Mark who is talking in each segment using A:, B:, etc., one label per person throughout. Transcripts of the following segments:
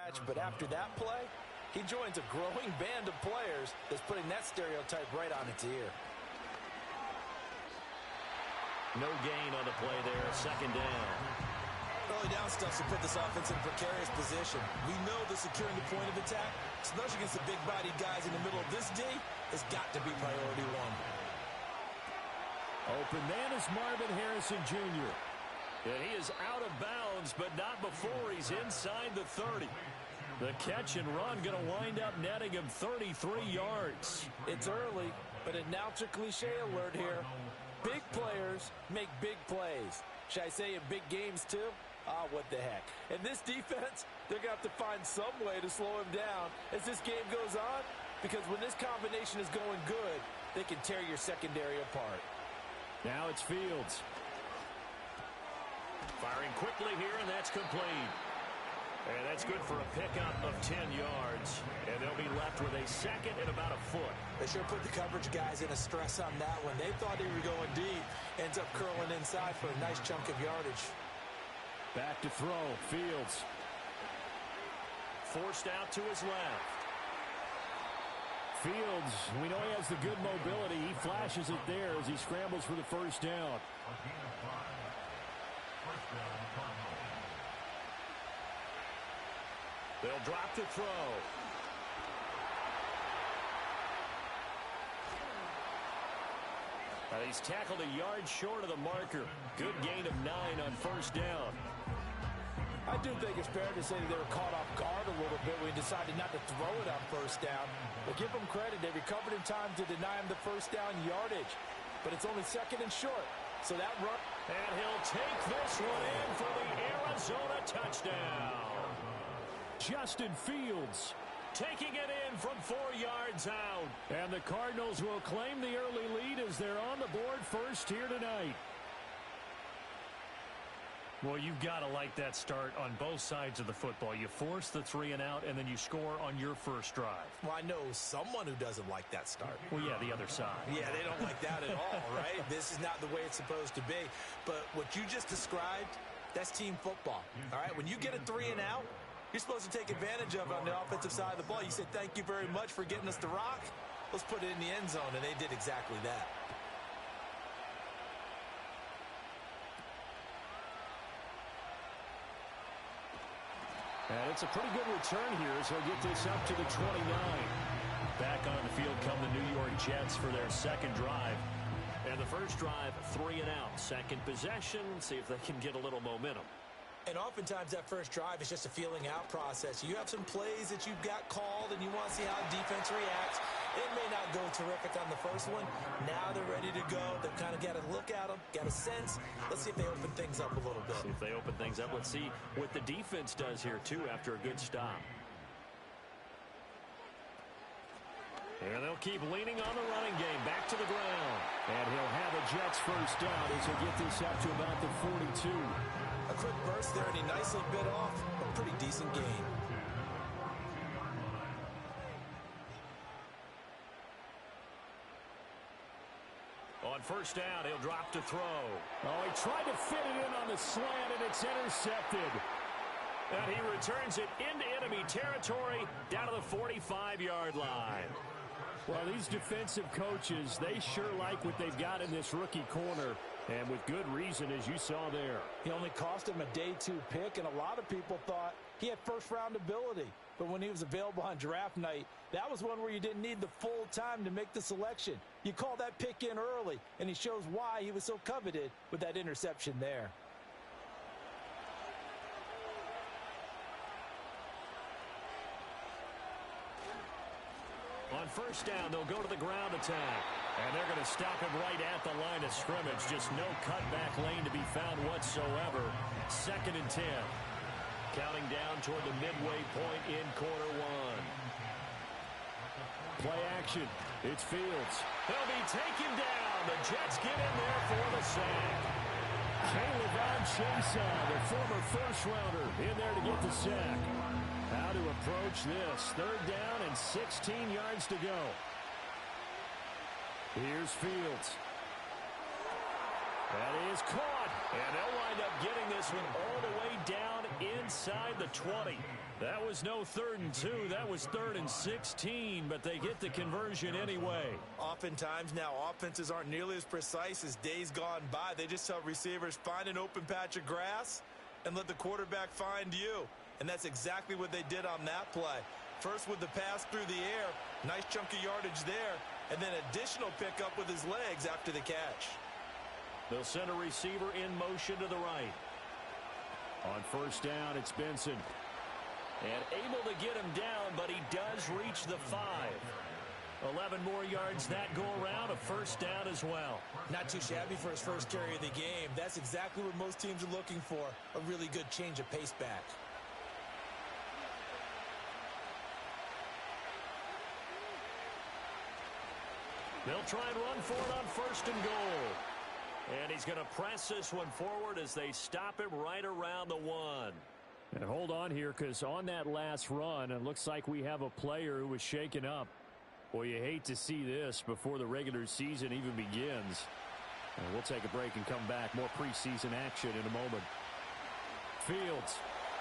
A: catch, but after that play, he joins a growing band of players that's putting that stereotype right on its ear.
B: No gain on the play there, second down.
A: Early down stuff to put this offense in a precarious position. We know that securing the point of attack, especially against the big-bodied guys in the middle of this D, has got to be priority one.
C: Open man is Marvin Harrison Jr.
B: And he is out of bounds, but not before he's inside the 30.
C: The catch and run going to wind up netting him 33 yards.
A: It's early, but announcer cliche alert here. Big players make big plays. Should I say in big games too? Ah, what the heck. And this defense, they're going to have to find some way to slow him down as this game goes on, because when this combination is going good, they can tear your secondary apart.
C: Now it's Fields.
B: Firing quickly here, and that's complete. And that's good for a pickup of 10 yards. And they'll be left with a second and about a foot.
A: They sure put the coverage guys in a stress on that one. They thought they were going deep. Ends up curling inside for a nice chunk of yardage.
C: Back to throw. Fields.
B: Forced out to his left.
C: Fields, we know he has the good mobility. He flashes it there as he scrambles for the first down.
B: They'll drop to throw. He's tackled a yard short of the marker. Good gain of 9 on first down.
A: I do think it's fair to say that they were caught off guard a little bit when he decided not to throw it on first down. But give them credit. They recovered in time to deny him the first down yardage. But it's only second and short. So that run.
B: And he'll take this one in for the Arizona touchdown.
C: Justin Fields
B: taking it in from 4 yards out.
C: And the Cardinals will claim the early lead as they're on the board first here tonight.
D: Well, you've got to like that start on both sides of the football. You force the 3 and out, and then you score on your first drive.
A: Well, I know someone who doesn't like that start.
D: Well, yeah, the other side.
A: Yeah, they don't like that at all, right? This is not the way it's supposed to be. But what you just described, that's team football, all right? When you get a 3 and out, you're supposed to take advantage of it on the offensive side of the ball. You said, thank you very much for getting us the rock. Let's put it in the end zone, and they did exactly that.
C: And it's a pretty good return here as he'll get this up to the 29.
D: Back on the field come the New York Jets for their second drive.
B: And the first drive, 3 and out. Second possession, see if they can get a little momentum.
A: And oftentimes that first drive is just a feeling out process. You have some plays that you've got called and you want to see how defense reacts. It may not go terrific on the first one. Now they're ready to go. They've kind of got a look at them, got a sense. Let's see if they open things up a little bit.
B: See if they open things up. Let's see what the defense does here, too, after a good stop.
C: And they'll keep leaning on the running game. Back to the ground. And he'll have a Jets first down as he'll get this up to about the 42.
A: A quick burst there, and he nicely bit off a pretty decent gain.
B: On first down, he'll drop to throw.
C: Oh, he tried to fit it in on the slant, and it's intercepted.
B: And he returns it into enemy territory down to the 45-yard line.
C: Well, these defensive coaches, they sure like what they've got in this rookie corner, and with good reason, as you saw there.
A: He only cost him a day 2 pick, and a lot of people thought he had first-round ability. But when he was available on draft night, that was one where you didn't need the full time to make the selection. You call that pick in early, and he shows why he was so coveted with that interception there.
B: On first down, they'll go to the ground attack.
D: And they're going to stop him right at the line of scrimmage. Just no cutback lane to be found whatsoever. Second and 10.
B: Counting down toward the midway point in quarter one.
C: Play action. It's Fields.
B: He'll be taken down. The Jets get in there for the sack.
C: Caleb Chason, the former first-rounder, in there to get the sack. How to approach this. Third down and 16 yards to go. Here's Fields.
D: That is caught. And they'll wind up getting this one all the way down inside the 20. That was no 3rd and 2. That was 3rd and 16, but they get the conversion anyway.
A: Oftentimes now, offenses aren't nearly as precise as days gone by. They just tell receivers, find an open patch of grass and let the quarterback find you. And that's exactly what they did on that play. First with the pass through the air, nice chunk of yardage there, and then additional pickup with his legs after the catch.
D: They'll send a receiver in motion to the right.
C: On first down, it's Benson.
D: And able to get him down, but he does reach the 5. 11 more yards that go around, a first down as well.
A: Not too shabby for his first carry of the game. That's exactly what most teams are looking for, a really good change of pace back.
D: They'll try and run for it on first and goal. And he's going to press this one forward as they stop him right around the 1.
C: And hold on here, because on that last run, it looks like we have a player who was shaken up. Boy, you hate to see this before the regular season even begins. And we'll take a break and come back. More preseason action in a moment. Fields.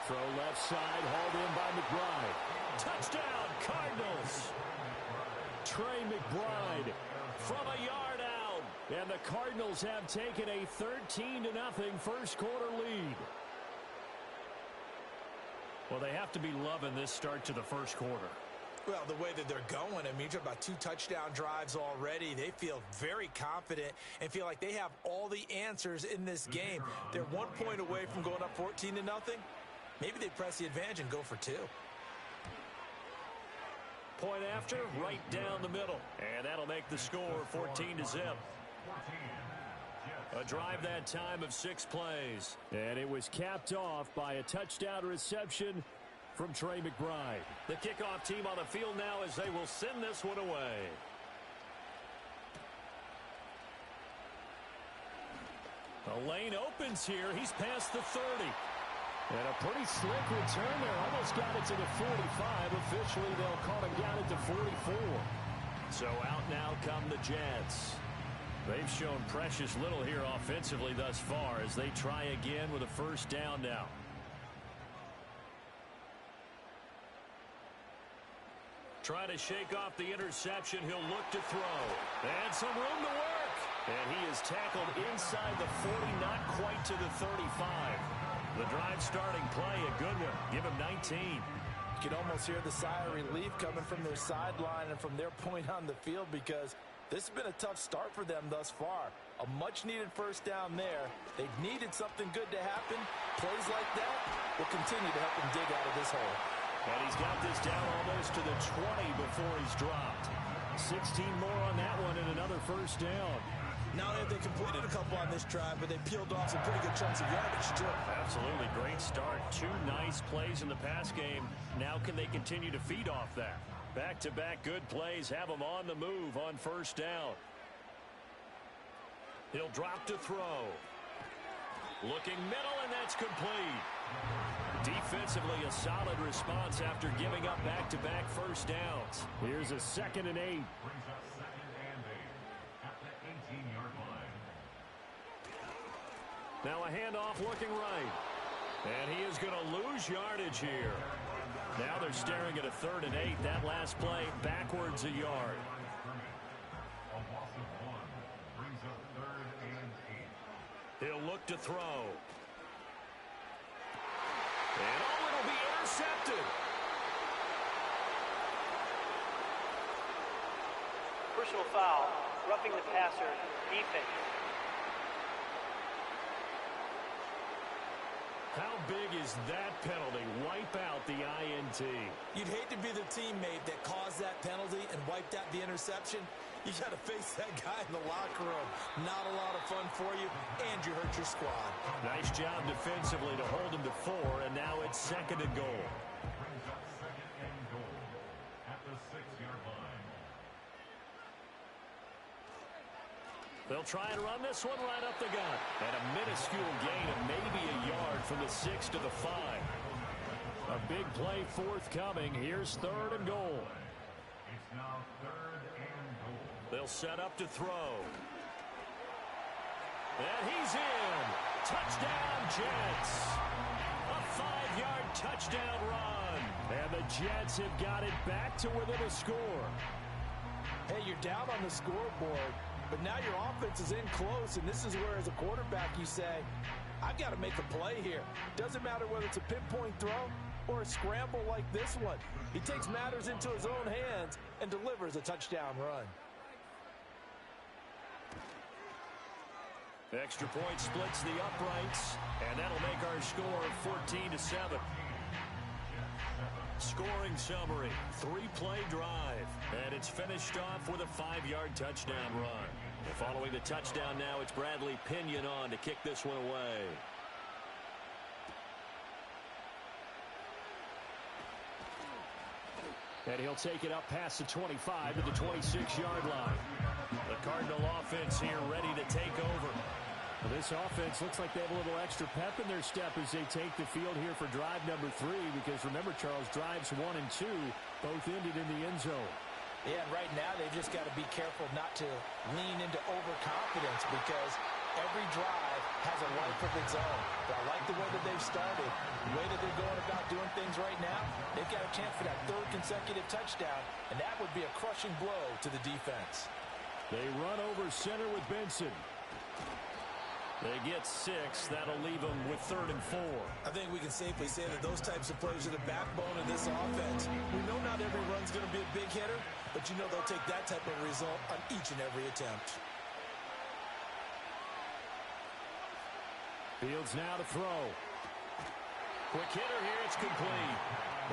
C: Throw left side, hauled in by McBride.
D: Touchdown, Cardinals.
C: Trey McBride from a yard out. And the Cardinals have taken a 13-0 first quarter lead.
D: Well, they have to be loving this start to the first quarter.
A: Well, the way that they're going, I mean, you're about 2 touchdown drives already. They feel very confident and feel like they have all the answers in this game. They're 1 point away from going up 14-0. Maybe they press the advantage and go for 2.
D: Point after, right down the middle. And that'll make the score 14-0. A drive that time of 6 plays.
C: And it was capped off by a touchdown reception from Trey McBride.
D: The kickoff team on the field now as they will send this one away. The lane opens here. He's past the 30.
C: And a pretty slick return there. Almost got it to the 45. Officially, they'll call him down at the 44.
D: So out now come the Jets. They've shown precious little here offensively thus far as they try again with a first down now. Trying to shake off the interception. He'll look to throw. And some room to work. And he is tackled inside the 40, not quite to the 35. The drive starting play, a good one. Give him 19.
A: You can almost hear the sigh of relief coming from their sideline and from their point on the field, because this has been a tough start for them thus far. A much-needed first down there. They've needed something good to happen. Plays like that will continue to help them dig out of this hole.
D: And he's got this down almost to the 20 before he's dropped.
C: 16 more on that one and another first down.
A: Not only have they completed a couple on this drive, but they peeled off some pretty good chunks of yardage, too.
D: Absolutely great start. 2 nice plays in the pass game. Now can they continue to feed off that? Back-to-back good plays have them on the move on first down. He'll drop to throw. Looking middle, and that's complete. Defensively, a solid response after giving up back-to-back first downs.
C: Here's a 2nd and 8.
D: Now a handoff looking right. And he is going to lose yardage here. Now they're staring at a 3rd and 8. That last play backwards a yard. He'll look to throw. And it'll be intercepted.
E: Personal foul, roughing the passer, defense.
D: How big is that penalty? Wipe out the INT.
A: You'd hate to be the teammate that caused that penalty and wiped out the interception. You got to face that guy in the locker room. Not a lot of fun for you, and you hurt your squad.
D: Nice job defensively to hold him to 4, and now it's 2nd and goal. They'll try and run this one right up the gut. And a minuscule gain of maybe a yard from the 6 to the 5.
C: A big play forthcoming. Here's 3rd and goal.
F: It's now 3rd and goal.
D: They'll set up to throw.
B: And he's in. Touchdown, Jets. A 5-yard touchdown run.
C: And the Jets have got it back to within a score.
A: Hey, you're down on the scoreboard, but now your offense is in close, and this is where, as a quarterback, you say, I've got to make a play here. Doesn't matter whether it's a pinpoint throw or a scramble like this one. He takes matters into his own hands and delivers a touchdown run.
B: Extra point splits the uprights, and that'll make our score 14-7. Scoring summary, 3-play drive, and it's finished off with a 5-yard touchdown run. Following the touchdown now, it's Bradley Pinion on to kick this one away.
C: And he'll take it up past the 25 to the 26-yard line.
B: The Cardinal offense here ready to take over.
C: Well, this offense looks like they have a little extra pep in their step as they take the field here for drive number 3, because remember, Charles, drives 1 and 2 both ended in the end zone.
A: Yeah, and right now they've just got to be careful not to lean into overconfidence, because every drive has a life of its own. But I like the way that they've started, the way that they're going about doing things right now. They've got a chance for that 3rd consecutive touchdown, and that would be a crushing blow to the defense.
C: They run over center with Benson.
B: They get 6. That'll leave them with 3rd and 4.
A: I think we can safely say that those types of plays are the backbone of this offense. We know not every run's going to be a big hitter, but you know they'll take that type of result on each and every attempt.
C: Fields now to throw.
B: Quick hitter here, it's complete.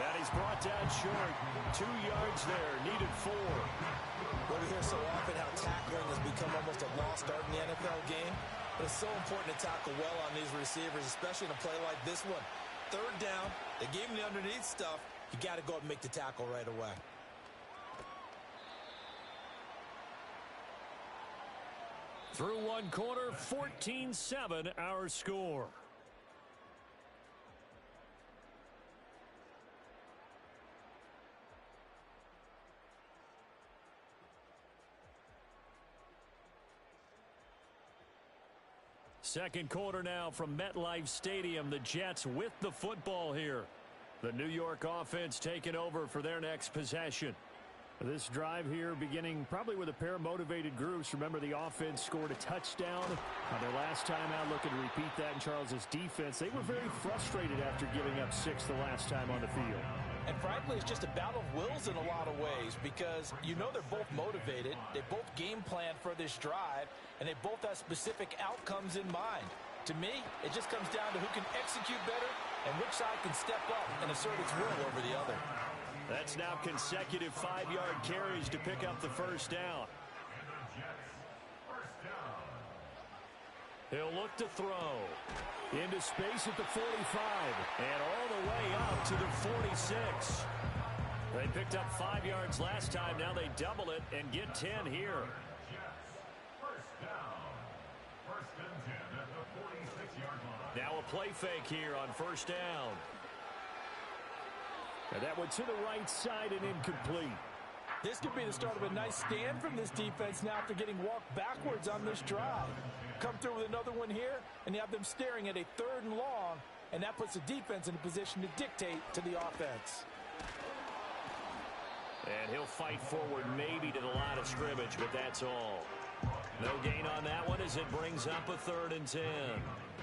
B: And he's brought down short. 2 yards there, needed 4.
A: Well, we hear so often how tackling has become almost a lost art in the NFL game. But it's so important to tackle well on these receivers, especially in a play like this one. 3rd down, they gave him the underneath stuff. You got to go up and make the tackle right away.
C: Through 1 quarter, 14-7 our score. Second quarter now from MetLife Stadium. The Jets with the football here. The New York offense taking over for their next possession. This drive here beginning probably with a pair of motivated groups. Remember, the offense scored a touchdown on their last time out. Looking to repeat that in Charles's defense. They were very frustrated after giving up 6 the last time on the field.
A: And frankly, it's just a battle of wills in a lot of ways, because you know they're both motivated. They both game plan for this drive, and they both have specific outcomes in mind. To me, it just comes down to who can execute better and which side can step up and assert its will over the other.
B: That's now consecutive 5-yard carries to pick up the 1st down. He'll look to throw.
C: Into space at the 45.
B: And all the way up to the 46. They picked up 5 yards last time. Now they double it and get 10 here. Now a play fake here on 1st down.
C: And that one to the right side and incomplete.
A: This could be the start of a nice stand from this defense now after getting walked backwards on this drive. Come through with another one here, and you have them staring at a 3rd and long, and that puts the defense in a position to dictate to the offense.
B: And he'll fight forward maybe to the line of scrimmage, but that's all. No gain on that one as it brings up a 3rd and 10.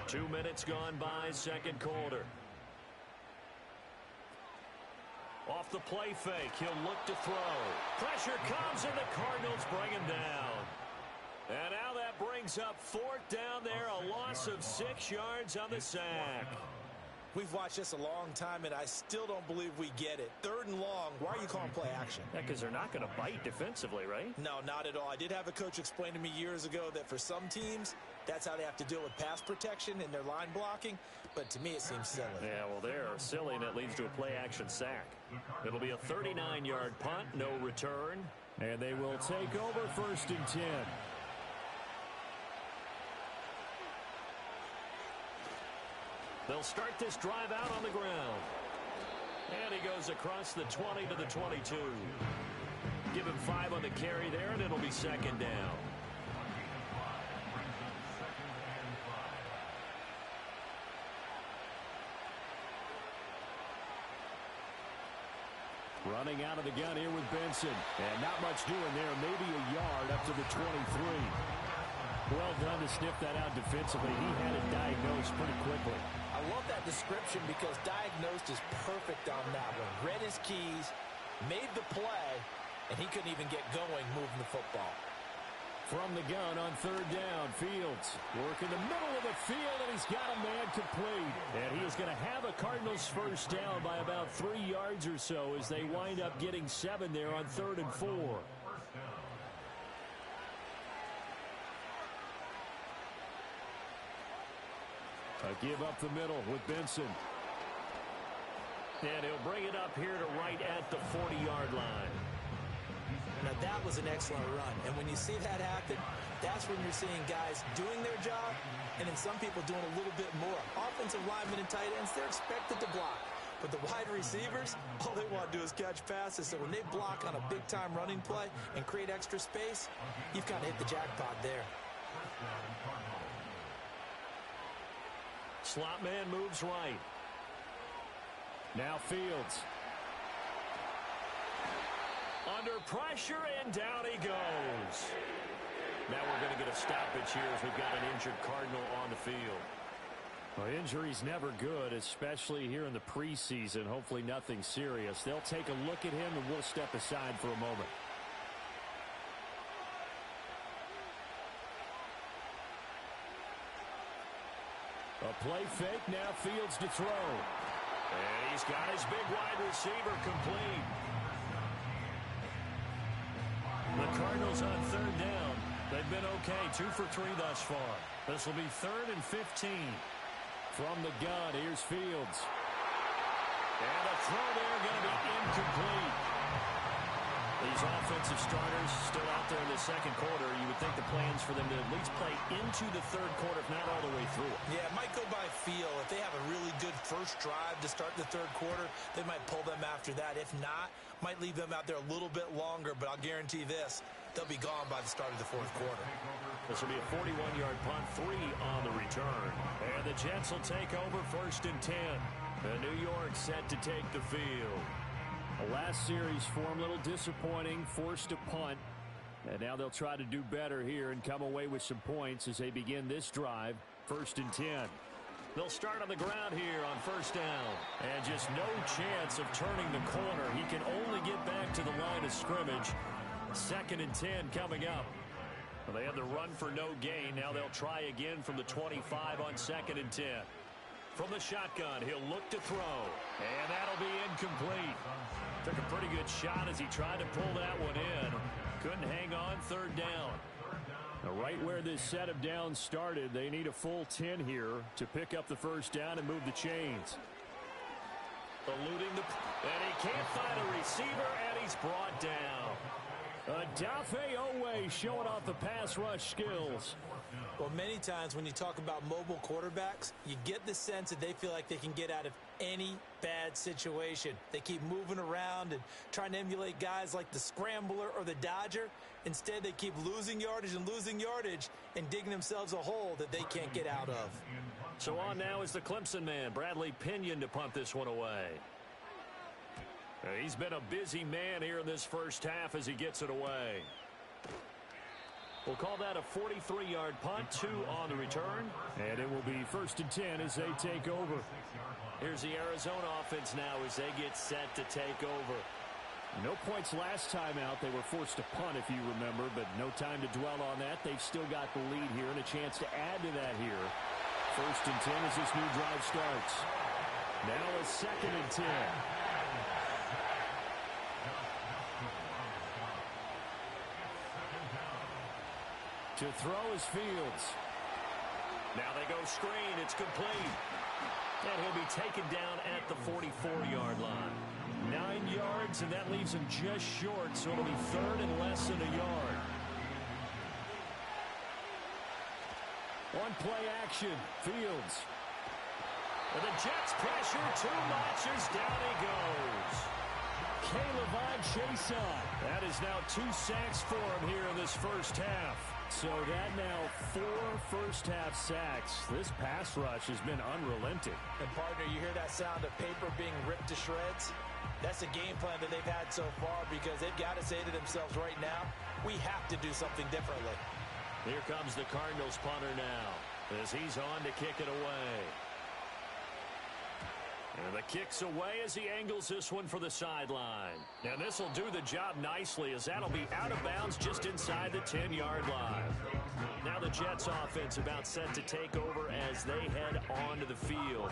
B: 2 minutes gone by, second quarter. Off the play fake, he'll look to throw. Pressure comes, and the Cardinals bring him down. And now that brings up 4th down there, a loss of 6 yards on the sack.
A: We've watched this a long time, and I still don't believe we get it. 3rd and long, why are you calling play action?
C: Yeah, because they're not going to bite defensively, right?
A: No, not at all. I did have a coach explain to me years ago that for some teams, that's how they have to deal with pass protection and their line blocking. But to me, it seems silly.
B: Yeah, well, they're silly, and that leads to a play-action sack. It'll be a 39-yard punt, no return.
C: And they will take over 1st and 10.
B: They'll start this drive out on the ground. And he goes across the 20 to the 22. Give him 5 on the carry there, and it'll be 2nd down.
C: Running out of the gun here with Benson. And not much doing there. Maybe a yard up to the 23. Well done to sniff that out defensively. He had it diagnosed pretty quickly.
A: I love that description because diagnosed is perfect on that one. Read his keys, made the play, and he couldn't even get going moving the football.
C: From the gun on third down, Fields work in the middle of the field, and he's got a man complete. And he is going to have a Cardinals first down by about 3 yards or so as they wind up getting 7 there on 3rd and 4. A give up the middle with Benson.
B: And he'll bring it up here to right at the 40-yard line.
A: Now, that was an excellent run. And when you see that happen, that's when you're seeing guys doing their job and then some people doing a little bit more. Offensive linemen and tight ends, they're expected to block. But the wide receivers, all they want to do is catch passes. So when they block on a big-time running play and create extra space, you've kind of hit the jackpot there.
B: Slot man moves right.
C: Now Fields.
B: Under pressure, and down he goes. Now we're going to get a stoppage here as we've got an injured Cardinal on the field.
C: Well, injury's never good, especially here in the preseason. Hopefully nothing serious. They'll take a look at him, and we'll step aside for a moment. A play fake, now Fields to throw.
B: And he's got his big wide receiver complete. The Cardinals on third down. They've been okay, 2 for 3 thus far. This will be 3rd and 15.
C: From the gun, here's Fields.
B: And the throw there going to be incomplete.
C: These offensive starters still out there in the second quarter. You would think the plans for them to at least play into the third quarter, if not all the way through it.
A: Yeah, it might go by feel. If they have a really good first drive to start the third quarter, they might pull them after that. If not, might leave them out there a little bit longer, but I'll guarantee this, they'll be gone by the start of the fourth quarter.
B: This will be a 41-yard punt, 3 on the return. And the Jets will take over 1st and 10. And New York set to take the field.
C: The last series for them, a little disappointing, forced to punt. And now they'll try to do better here and come away with some points as they begin this drive, 1st and 10.
B: They'll start on the ground here on 1st down. And just no chance of turning the corner. He can only get back to the line of scrimmage. 2nd and 10 coming up. Well, they had the run for no gain. Now they'll try again from the 25 on 2nd and 10. From the shotgun, he'll look to throw. And that'll be incomplete. Took a pretty good shot as he tried to pull that one in. Couldn't hang on 3rd down.
C: Now, right where this set of downs started, they need a full 10 here to pick up the first down and move the chains.
B: Eluding the... And he can't find a receiver, and he's brought down.
C: Dafe Owe showing off the pass rush skills.
A: Well, many times when you talk about mobile quarterbacks, you get the sense that they feel like they can get out of any bad situation. They keep moving around and trying to emulate guys like the Scrambler or the Dodger. Instead, they keep losing yardage and digging themselves a hole that they can't get out of.
B: So on now is the Clemson man, Bradley Pinion, to punt this one away. He's been a busy man here in this first half as he gets it away. We'll call that a 43-yard punt, 2 on the return.
C: And it will be 1st and 10 as they take over.
B: Here's the Arizona offense now as they get set to take over.
C: No points last time out. They were forced to punt, if you remember, but no time to dwell on that. They've still got the lead here and a chance to add to that here. 1st and 10 as this new drive starts. Now a 2nd and 10. To throw is Fields.
B: Now they go screen. It's complete. And he'll be taken down at the 44-yard line.
C: 9 yards, and that leaves him just short, so it'll be 3rd and less than a yard. On play action, Fields.
B: And the Jets pressure too much as down he goes.
C: Caleb Chason.
B: That is now 2 sacks for him here in this first half.
C: So that now 4 first-half sacks. This pass rush has been unrelenting.
A: And, partner, you hear that sound of paper being ripped to shreds? That's the game plan that they've had so far because they've got to say to themselves right now, we have to do something differently.
B: Here comes the Cardinals punter now as he's on to kick it away. And the kick's away as he angles this one for the sideline. And this will do the job nicely as that'll be out of bounds just inside the 10-yard line. Now the Jets offense about set to take over as they head onto the field.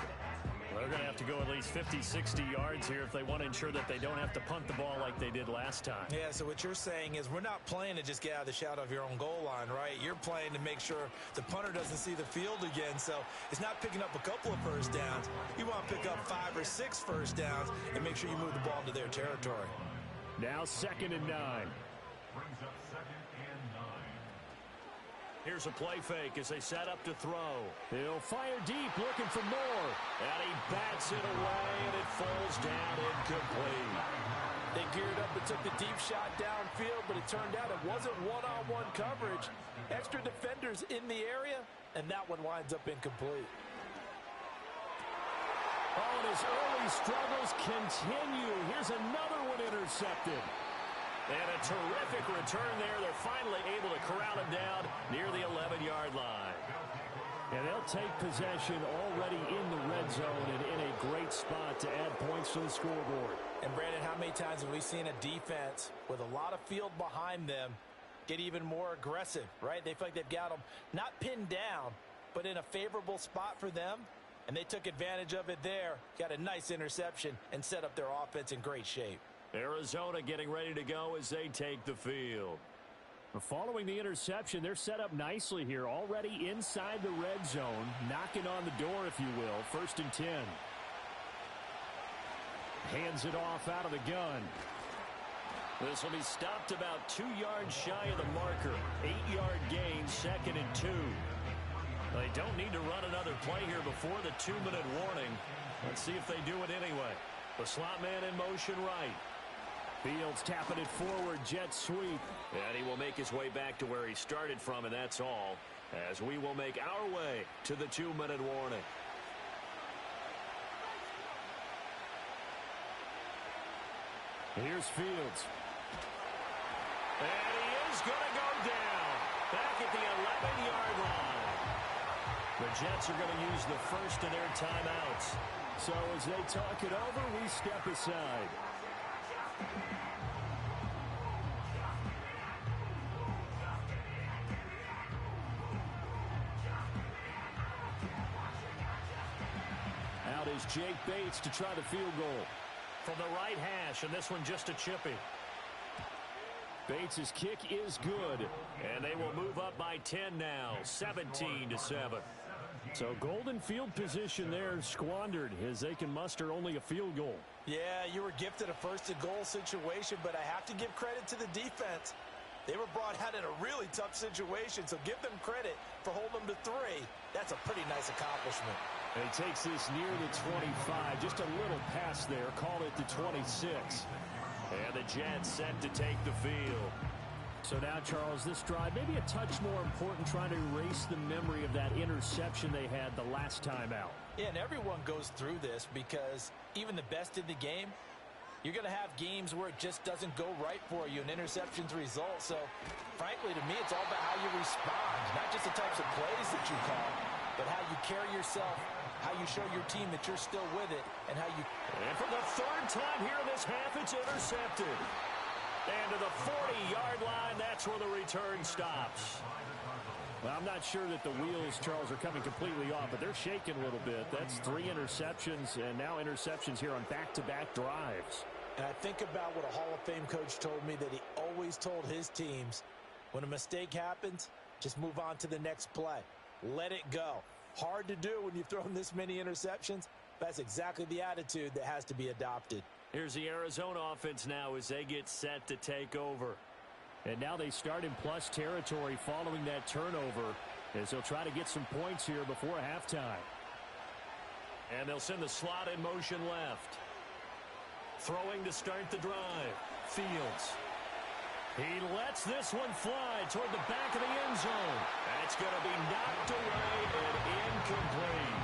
C: They're going to have to go at least 50, 60 yards here if they want to ensure that they don't have to punt the ball like they did last time.
A: Yeah, so what you're saying is we're not playing to just get out of the shadow of your own goal line, right? You're playing to make sure the punter doesn't see the field again. So it's not picking up a couple of first downs. You want to pick up 5 or 6 first downs and make sure you move the ball into their territory.
C: Now 2nd and 9.
B: Here's a play fake as they set up to throw.
C: He'll fire deep, looking for more.
B: And he bats it away, and it falls down incomplete.
A: They geared up and took the deep shot downfield, but it turned out it wasn't one-on-one coverage. Extra defenders in the area, and that one winds up incomplete.
C: Oh, and his early struggles continue. Here's another one intercepted.
B: And a terrific return there. They're finally able to corral him down near the 11-yard line.
C: And they'll take possession already in the red zone and in a great spot to add points to the scoreboard.
A: And, Brandon, how many times have we seen a defense with a lot of field behind them get even more aggressive, right? They feel like they've got them not pinned down, but in a favorable spot for them. And they took advantage of it there, got a nice interception, and set up their offense in great shape.
B: Arizona getting ready to go as they take the field.
C: Following the interception, they're set up nicely here, already inside the red zone, knocking on the door, if you will. 1st and 10. Hands it off out of the gun.
B: This will be stopped about 2 yards shy of the marker. 8-yard gain, 2nd and 2. They don't need to run another play here before the 2-minute warning. Let's see if they do it anyway. The slot man in motion right.
C: Fields tapping it forward, jet sweep.
B: And he will make his way back to where he started from, and that's all, as we will make our way to the 2-minute warning.
C: Here's Fields.
B: And he is going to go down back at the 11-yard line. The Jets are going to use the first of their timeouts.
C: So as they talk it over, we step aside. Out is Jake Bates to try the field goal.
B: From the right hash, and this one just a chippy.
C: Bates' kick is good.
B: And they will move up by 10 now, 17-7.
C: So golden field position there squandered as they can muster only a field goal.
A: Yeah, you were gifted a first-and-goal situation, but I have to give credit to the defense. They were brought out in a really tough situation, so give them credit for holding them to 3. That's a pretty nice accomplishment.
C: And he takes this near the 25. Just a little pass there. Call it the 26.
B: And the Jets set to take the field.
C: So now, Charles, this drive maybe a touch more important, trying to erase the memory of that interception they had the last time out.
A: Yeah, and everyone goes through this because even the best in the game, you're going to have games where it just doesn't go right for you, and interceptions result. So, frankly, to me, it's all about how you respond, not just the types of plays that you call, but how you carry yourself, how you show your team that you're still with it, and how you...
B: And for the 3rd time here in this half, it's intercepted. And to the 40-yard line, that's where the return stops.
C: Well, I'm not sure that the wheels, Charles, are coming completely off, but they're shaking a little bit. That's 3 interceptions, and now interceptions here on back-to-back drives.
A: And I think about what a Hall of Fame coach told me that he always told his teams, when a mistake happens, just move on to the next play. Let it go. Hard to do when you've thrown this many interceptions. That's exactly the attitude that has to be adopted.
B: Here's the Arizona offense now as they get set to take over.
C: And now they start in plus territory following that turnover as they'll try to get some points here before halftime.
B: And they'll send the slot in motion left. Throwing to start the drive. Fields. He lets this one fly toward the back of the end zone. That's going to be knocked away and incomplete.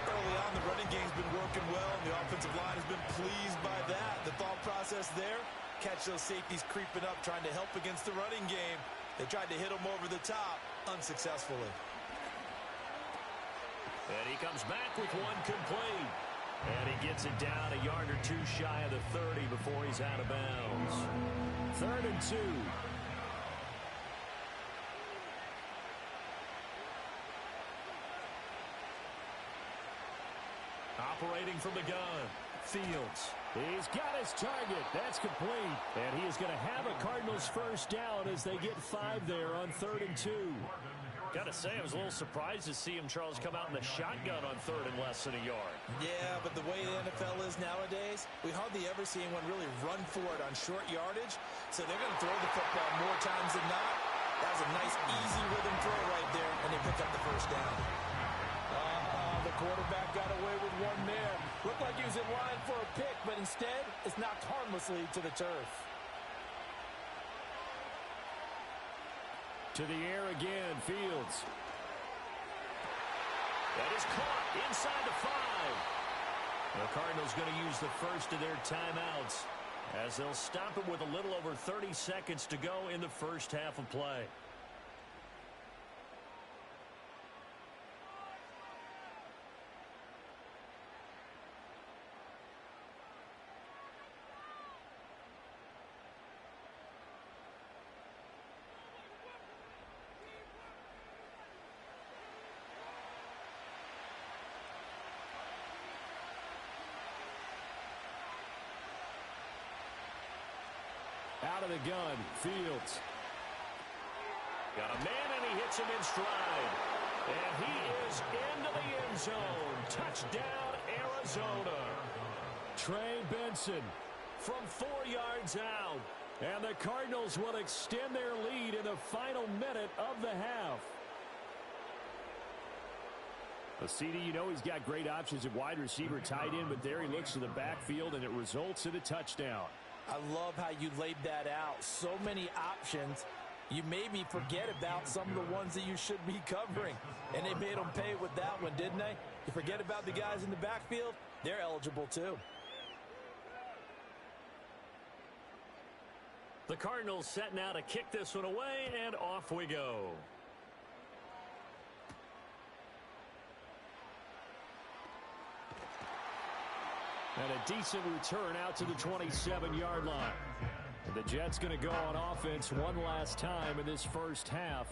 A: Early on, the running game's been working well, and the offensive line has been pleased by that. The thought process there, catch those safeties creeping up, trying to help against the running game. They tried to hit him over the top, unsuccessfully.
B: And he comes back with one complete. And he gets it down a yard or two shy of the 30 before he's out of bounds.
C: 3rd and 2.
B: Operating from the gun, Fields.
C: He's got his target. That's complete. And he is going to have a Cardinals first down as they get 5 there on 3rd and 2.
B: Got to say, I was a little surprised to see him, Charles, come out in the shotgun on 3rd and less than a yard.
A: Yeah, but the way the NFL is nowadays, we hardly ever see anyone really run for it on short yardage. So they're going to throw the football more times than not. That was a nice, easy rhythm throw right there, and they picked up the first down.
D: The quarterback got away with one there. Looked like he was in line for a pick, but instead, it's knocked harmlessly to the turf.
C: To the air again, Fields.
B: That is caught inside the 5. The Cardinals going to use the first of their timeouts as they'll stop it with a little over 30 seconds to go in the first half of play.
C: Out of the gun, Fields.
B: Got a man, and he hits him in stride. And he is into the end zone. Touchdown, Arizona.
C: Trey Benson
B: From 4 yards out.
C: And the Cardinals will extend their lead in the final minute of the half. A CD, you know he's got great options at wide receiver, tight end, but there he looks to the backfield, and it results in a touchdown.
A: I love how you laid that out. So many options. You maybe forget about some of the ones that you should be covering. And they made them pay with that one, didn't they? You forget about the guys in the backfield, they're eligible too.
B: The Cardinals set now to kick this one away, and off we go.
C: And a decent return out to the 27-yard line. And the Jets going to go on offense one last time in this first half.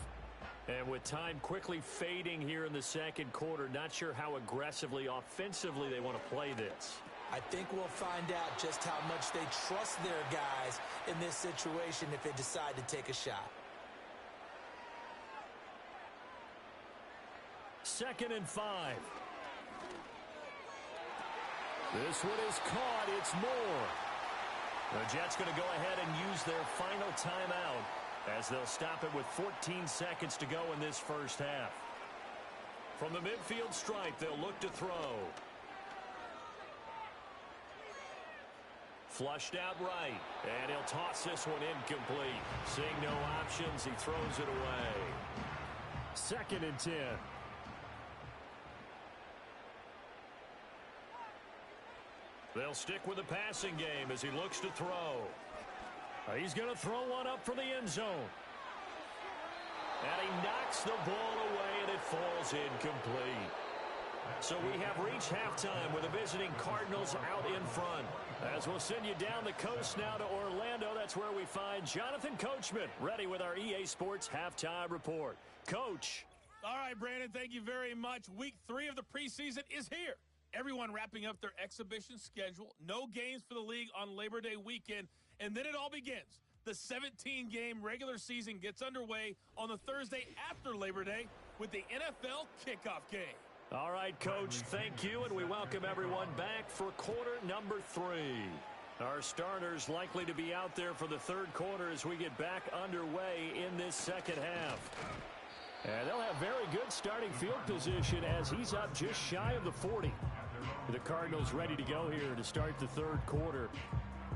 B: And with time quickly fading here in the second quarter, not sure how aggressively, offensively they want to play this.
A: I think we'll find out just how much they trust their guys in this situation if they decide to take a shot.
C: 2nd and 5. This one is caught. It's Moore.
B: The Jets going to go ahead and use their final timeout as they'll stop it with 14 seconds to go in this first half. From the midfield stripe, they'll look to throw. Flushed out right, and he'll toss this one incomplete. Seeing no options, he throws it away.
C: 2nd and 10.
B: They'll stick with the passing game as he looks to throw. He's going to throw one up from the end zone. And he knocks the ball away, and it falls incomplete. So we have reached halftime with the visiting Cardinals out in front. As we'll send you down the coast now to Orlando, that's where we find Jonathan Coachman, ready with our EA Sports Halftime Report. Coach.
F: All right, Brandon, thank you very much. Week 3 of the preseason is here. Everyone wrapping up their exhibition schedule. No games for the league on Labor Day weekend. And then it all begins. The 17-game regular season gets underway on the Thursday after Labor Day with the NFL kickoff game.
B: All right, Coach, thank you, and we welcome everyone back for quarter number 3. Our starters likely to be out there for the third quarter as we get back underway in this second half.
C: And they'll have very good starting field position as he's up just shy of the 40. The Cardinals ready to go here to start the third quarter.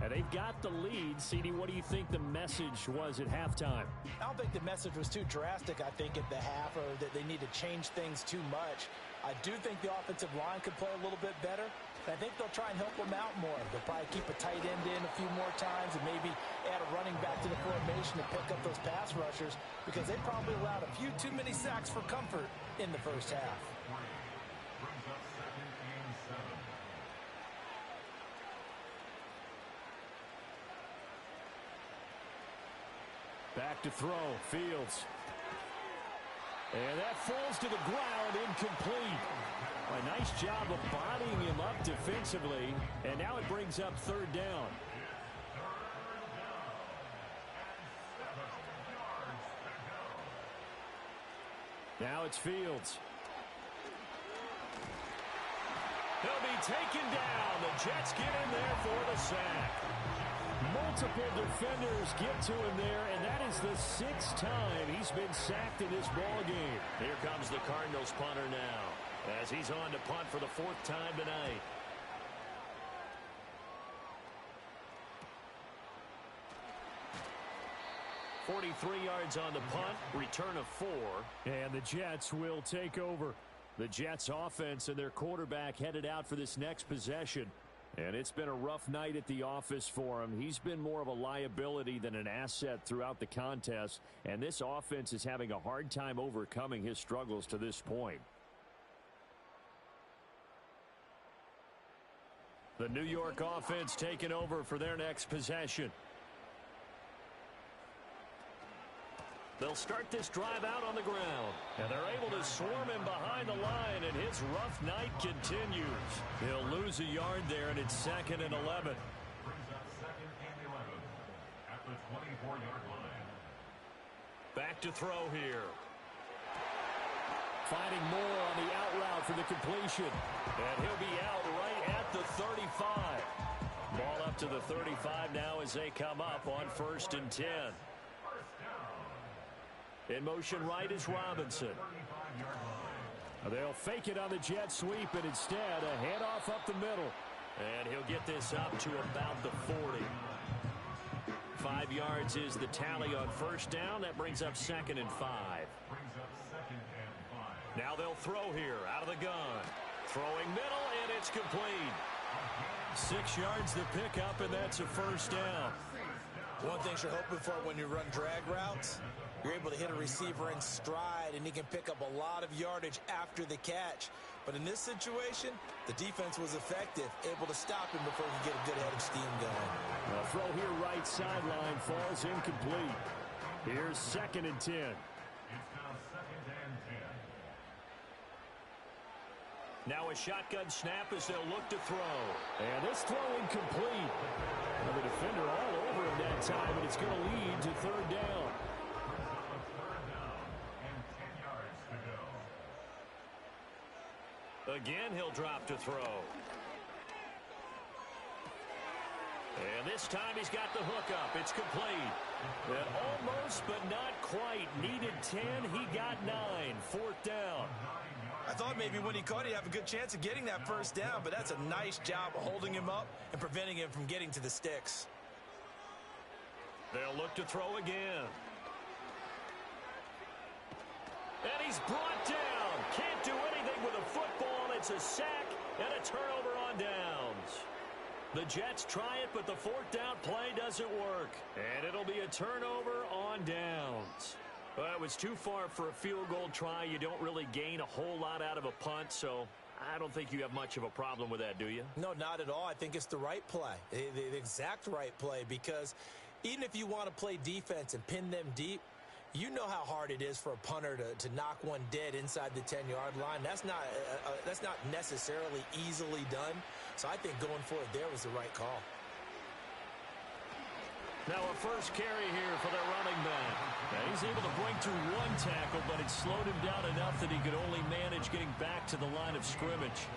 C: And they've got the lead. CD, what do you think the message was at halftime?
A: I don't think the message was too drastic, I think, at the half, or that they need to change things too much. I do think the offensive line could play a little bit better. I think they'll try and help them out more. They'll probably keep a tight end in a few more times and maybe add a running back to the formation to pick up those pass rushers, because they probably allowed a few too many sacks for comfort in the first half.
C: Back to throw, Fields. And that falls to the ground, incomplete. A nice job of bodying him up defensively, and now it brings up third down. Now it's Fields.
B: He'll be taken down. The Jets get in there for the sack.
C: Multiple defenders get to him there, and that is the 6th time he's been sacked in this ball game.
B: Here comes the Cardinals punter now, as he's on to punt for the 4th time tonight. .43 yards on the punt, return of 4.
C: And the Jets will take over. The Jets offense and their quarterback headed out for this next possession. And it's been a rough night at the office for him. He's been more of a liability than an asset throughout the contest. And this offense is having a hard time overcoming his struggles to this point. The New York offense taking over for their next possession.
B: They'll start this drive out on the ground, and they're able to swarm him behind the line, and his rough night continues.
C: He'll lose a yard there, and it's 2nd and 11.
G: Brings up 2nd and 11 at the 24-yard line.
B: Back to throw here.
C: Finding more on the out route for the completion.
B: And he'll be out right at the 35. Ball up to the 35 now as they come up on 1st and 10. In motion right is Robinson.
C: They'll fake it on the jet sweep, and instead a handoff up the middle.
B: And he'll get this up to about the 40. 5 yards is the tally on 1st down. That brings up 2nd and 5. Now they'll throw here out of the gun. Throwing middle, and it's complete.
C: 6 yards to pick up, and that's a 1st down.
A: One thing you're hoping for when you run drag routes, you're able to hit a receiver in stride, and he can pick up a lot of yardage after the catch. But in this situation, the defense was effective, able to stop him before he could get a good head of steam going.
C: A throw here right sideline falls incomplete. Here's 2nd and 10.
B: Now a shotgun snap as they'll look to throw.
C: And this throw incomplete. Well, the defender all over him that time, and it's going to lead to 3rd down.
B: Again, he'll drop to throw. And this time he's got the hook up. It's complete. And almost, but not quite. Needed 10. He got 9. 4th down.
A: I thought maybe when he caught, he'd have a good chance of getting that 1st down, but that's a nice job of holding him up and preventing him from getting to the sticks.
B: They'll look to throw again. And he's brought down. Can't do anything with a football. It's a sack and a turnover on downs. The Jets try it, but the 4th down play doesn't work. And it'll be a turnover on downs. Well, it was too far for a field goal try. You don't really gain a whole lot out of a punt, so I don't think you have much of a problem with that, do you?
A: No, not at all. I think it's the right play, the exact right play, because even if you want to play defense and pin them deep, you know how hard it is for a punter to knock one dead inside the 10-yard line. That's not necessarily easily done. So I think going for it there was the right call.
B: Now a first carry here for their running back. Now he's able to break through 1 tackle, but it slowed him down enough that he could only manage getting back to the line of scrimmage.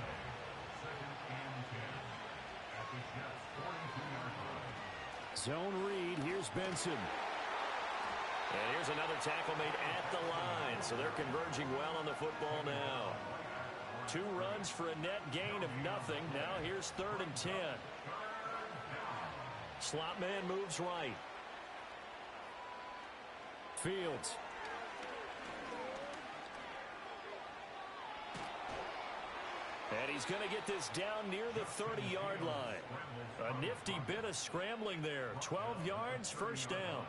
C: Zone read. Here's Benson.
B: And here's another tackle made at the line, so they're converging well on the football now. 2 runs for a net gain of nothing. Now here's 3rd and 10. Slot man moves right.
C: Fields.
B: And he's going to get this down near the 30-yard line. A nifty bit of scrambling there. 12 yards, first down.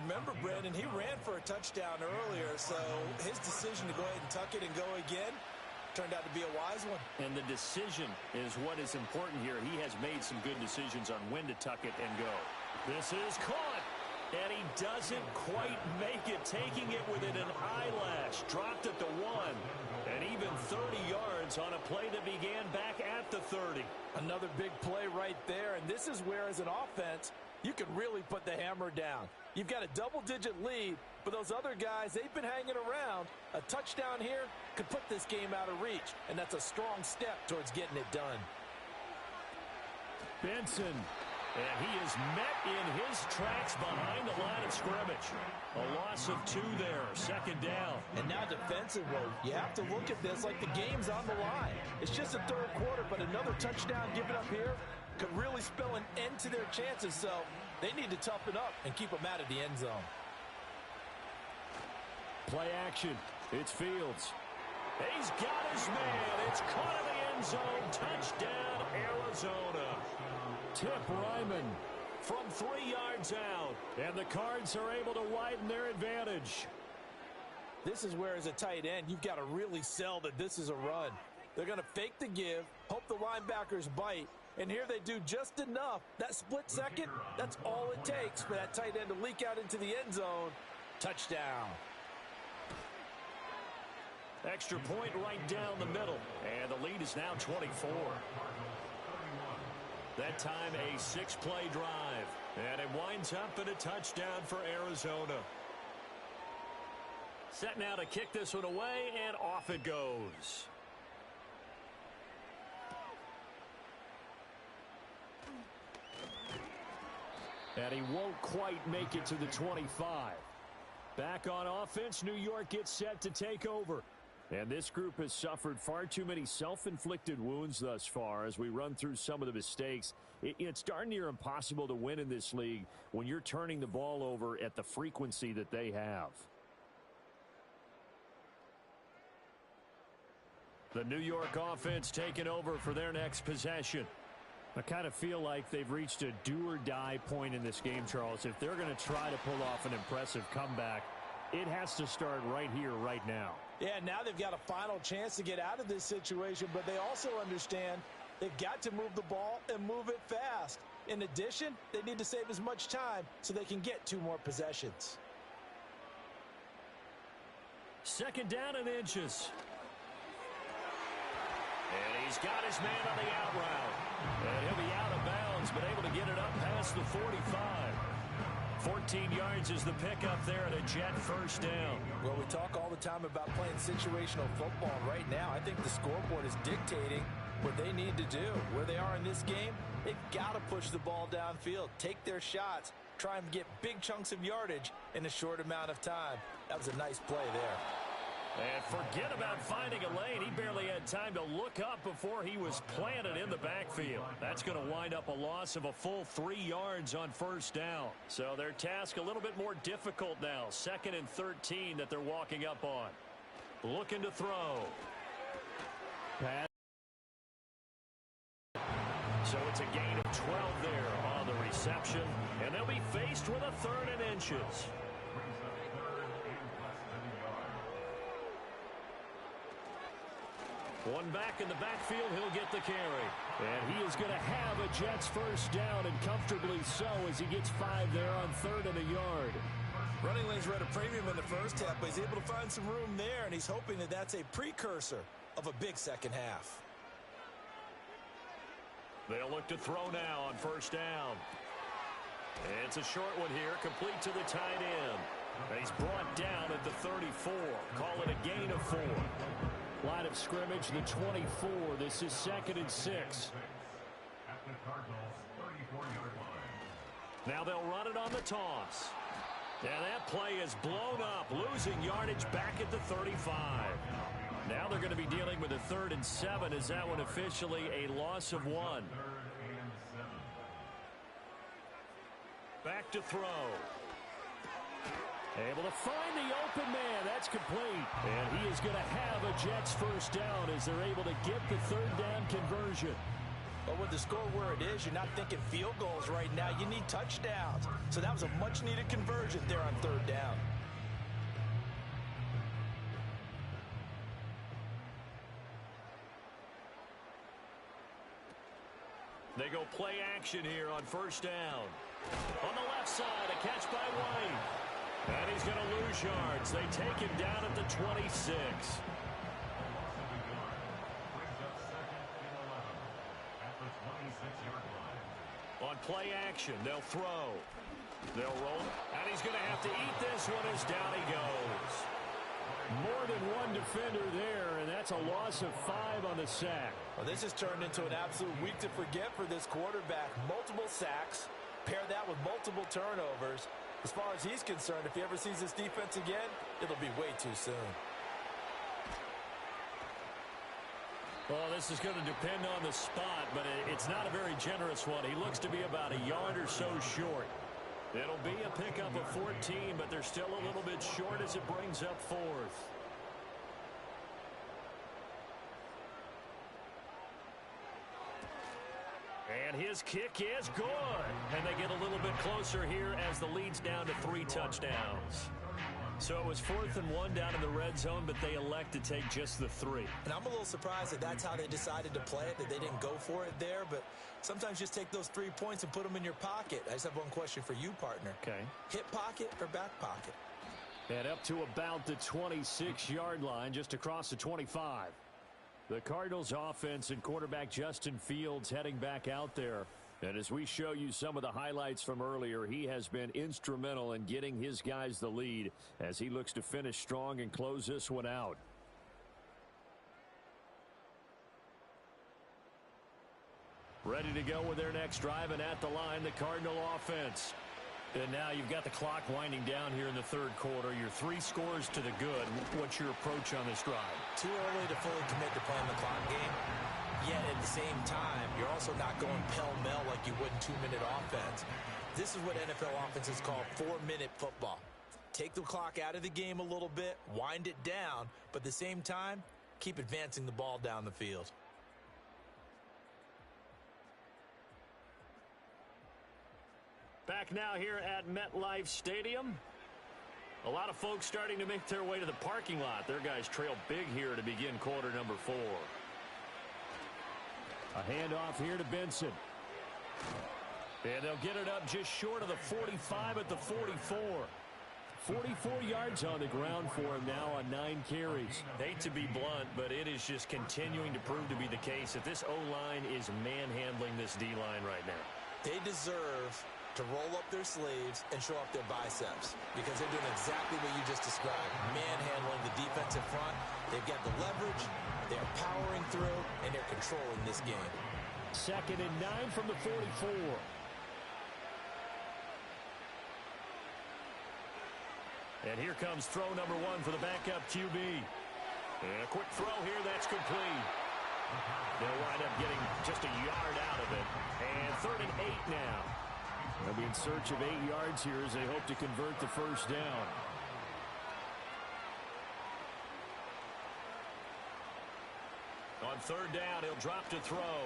A: Remember, Brandon, he ran for a touchdown earlier, so his decision to go ahead and tuck it and go again turned out to be a wise one.
C: And the decision is what is important here. He has made some good decisions on when to tuck it and go.
B: This is caught. And he doesn't quite make it, taking it within an eyelash. Dropped at the 1. And even 30 yards on a play that began back at the 30.
A: Another big play right there, and this is where, as an offense, you can really put the hammer down. You've got a double-digit lead, but those other guys, they've been hanging around. A touchdown here could put this game out of reach, and that's a strong step towards getting it done.
C: Benson.
B: And he is met in his tracks behind the line of scrimmage. A loss of 2 there, second down.
A: And now defensively, you have to look at this like the game's on the line. It's just a third quarter, but another touchdown given up here could really spell an end to their chances, so they need to toughen up and keep them out of the end zone.
C: Play action. It's Fields.
B: He's got his man. It's caught in the end zone. Touchdown, Arizona.
C: Tip Ryman
B: from 3 yards out.
C: And the Cards are able to widen their advantage.
A: This is where, as a tight end, you've got to really sell that this is a run. They're going to fake the give, hope the linebackers bite, and here they do just enough. That split second, that's all it takes for that tight end to leak out into the end zone. Touchdown.
B: Extra point right down the middle, and the lead is now 24. That time a 6-play drive, and it winds up in a touchdown for Arizona. Set now to kick this one away, and off it goes.
C: And he won't quite make it to the 25. Back on offense, New York gets set to take over. And this group has suffered far too many self-inflicted wounds thus far as we run through some of the mistakes. It's darn near impossible to win in this league when you're turning the ball over at the frequency that they have.
B: The New York offense taking over for their next possession.
C: I kind of feel like they've reached a do-or-die point in this game, Charles. If they're going to try to pull off an impressive comeback, it has to start right here, right now.
A: Yeah, now they've got a final chance to get out of this situation, but they also understand they've got to move the ball and move it fast. In addition, they need to save as much time so they can get 2 more possessions.
B: Second down and inches. And he's got his man on the out route. And he'll be out of bounds, but able to get it up past the 45. 14 yards is the pickup there at a Jet first down.
A: Well, we talk all the time about playing situational football. Right now, I think the scoreboard is dictating what they need to do. Where they are in this game, they've got to push the ball downfield, take their shots, try and get big chunks of yardage in a short amount of time. That was a nice play there.
B: And forget about finding a lane. He barely had time to look up before he was planted in the backfield. That's going to wind up a loss of a full 3 yards on first down. So their task a little bit more difficult now. 2nd and 13 that they're walking up on. Looking to throw.
C: Pass.
B: So it's a gain of 12 there on the reception. And they'll be faced with a 3rd and inches. One back in the backfield, he'll get the carry.
C: And he is going to have a Jets first down, and comfortably so, as he gets 5 there on 3rd and a yard.
A: Running lanes were at a premium in the first half, but he's able to find some room there, and he's hoping that that's a precursor of a big second half.
B: They'll look to throw now on first down. It's a short one here, complete to the tight end. And he's brought down at the 34. Call it a gain of 4.
C: Line of scrimmage, the 24. This is 2nd and 6.
G: At the Cardinals' 34-yard line.
B: Now they'll run it on the toss. And that play is blown up, losing yardage back at the 35. Now they're going to be dealing with a 3rd and 7. Is that one officially a loss of 1? Back to throw.
C: Able to find the open man. That's complete. And he is going to have a Jets first down as they're able to get the third down conversion.
A: But with the score where it is, you're not thinking field goals right now. You need touchdowns. So that was a much-needed conversion there on third down.
B: They go play action here on first down. On the left side, a catch by White. And he's going to lose yards. They take him down at the 26. On play action, they'll throw. They'll roll. And he's going to have to eat this one as down he goes.
C: More than one defender there, and that's a loss of 5 on the sack.
A: Well, this has turned into an absolute week to forget for this quarterback. Multiple sacks, pair that with multiple turnovers. As far as he's concerned, if he ever sees this defense again, it'll be way too soon.
B: Well, this is going to depend on the spot, but it's not a very generous one. He looks to be about a yard or so short. It'll be a pickup of 14, but they're still a little bit short as it brings up 4th. And his kick is good. And they get a little bit closer here as the lead's down to 3 touchdowns. So it was 4th and 1 down in the red zone, but they elect to take just the 3.
A: And I'm a little surprised that that's how they decided to play it, that they didn't go for it there. But sometimes just take those 3 points and put them in your pocket. I just have one question for you, partner.
C: Okay.
A: Hip pocket or back pocket?
C: And up to about the 26-yard line, just across the 25. The Cardinals offense and quarterback Justin Fields heading back out there. And as we show you some of the highlights from earlier, he has been instrumental in getting his guys the lead as he looks to finish strong and close this one out. Ready to go with their next drive, and at the line, the Cardinal offense. And now you've got the clock winding down here in the third quarter. You're 3 scores to the good. What's your approach on this drive?
A: Too early to fully commit to playing the clock game. Yet at the same time, you're also not going pell-mell like you would in 2-minute offense. This is what NFL offenses call 4-minute football. Take the clock out of the game a little bit, wind it down, but at the same time, keep advancing the ball down the field.
B: Back now here at MetLife Stadium. A lot of folks starting to make their way to the parking lot. Their guys trail big here to begin quarter number 4.
C: A handoff here to Benson.
B: And they'll get it up just short of the 45 at the 44.
C: 44 yards on the ground for him now on 9 carries.
B: Hate to be blunt, but it is just continuing to prove to be the case that this O-line is manhandling this D-line right now.
A: They deserve to roll up their sleeves and show up their biceps because they're doing exactly what you just described, manhandling the defensive front. They've got the leverage, they're powering through, and they're controlling this game.
C: 2nd and 9 from the 44.
B: And here comes throw number 1 for the backup QB. And a quick throw here, that's complete. They'll wind up getting just a yard out of it. And 3rd and 8 now.
C: They'll be in search of 8 yards here as they hope to convert the first down.
B: On 3rd down, he'll drop to throw.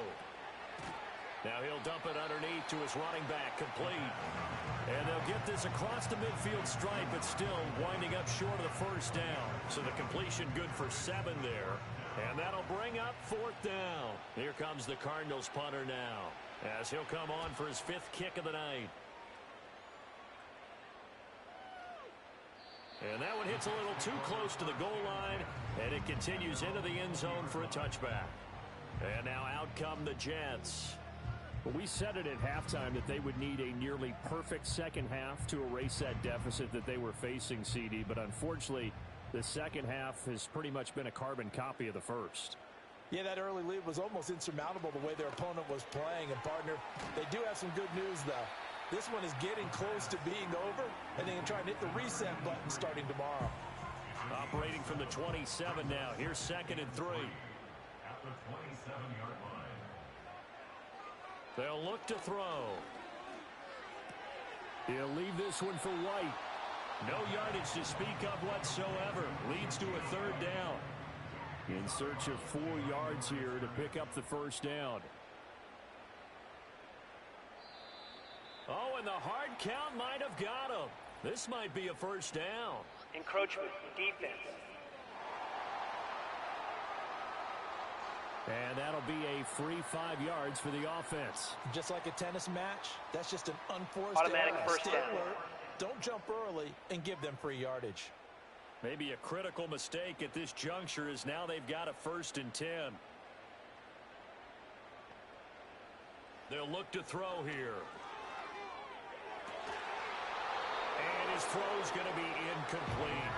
B: Now he'll dump it underneath to his running back, complete. And they'll get this across the midfield stripe, but still winding up short of the first down. So the completion good for 7 there. And that'll bring up 4th down. Here comes the Cardinals punter now, as he'll come on for his 5th kick of the night. And that one hits a little too close to the goal line, and it continues into the end zone for a touchback. And now out come the Jets.
C: Well, we said it at halftime that they would need a nearly perfect second half to erase that deficit that they were facing, CD, but unfortunately, the second half has pretty much been a carbon copy of the first.
A: Yeah, that early lead was almost insurmountable the way their opponent was playing. And, partner, they do have some good news, though. This one is getting close to being over, and they can try and hit the reset button starting tomorrow.
B: Operating from the 27 now. Here's 2nd and 3.
G: At the 27-yard line.
B: They'll look to throw.
C: He'll leave this one for White.
B: No yardage to speak of whatsoever. Leads to a third down.
C: In search of 4 yards here to pick up the first down.
B: Oh, and the hard count might have got him. This might be a first down.
E: Encroachment, defense.
C: And that'll be a free 5 yards for the offense.
A: Just like a tennis match, that's just an unforced
E: Automatic
A: error.
E: first
A: Stay
E: down.
A: alert, don't jump early, and give them free yardage.
B: Maybe a critical mistake at this juncture is now they've got a 1st and 10. They'll look to throw here. And his throw's going to be incomplete.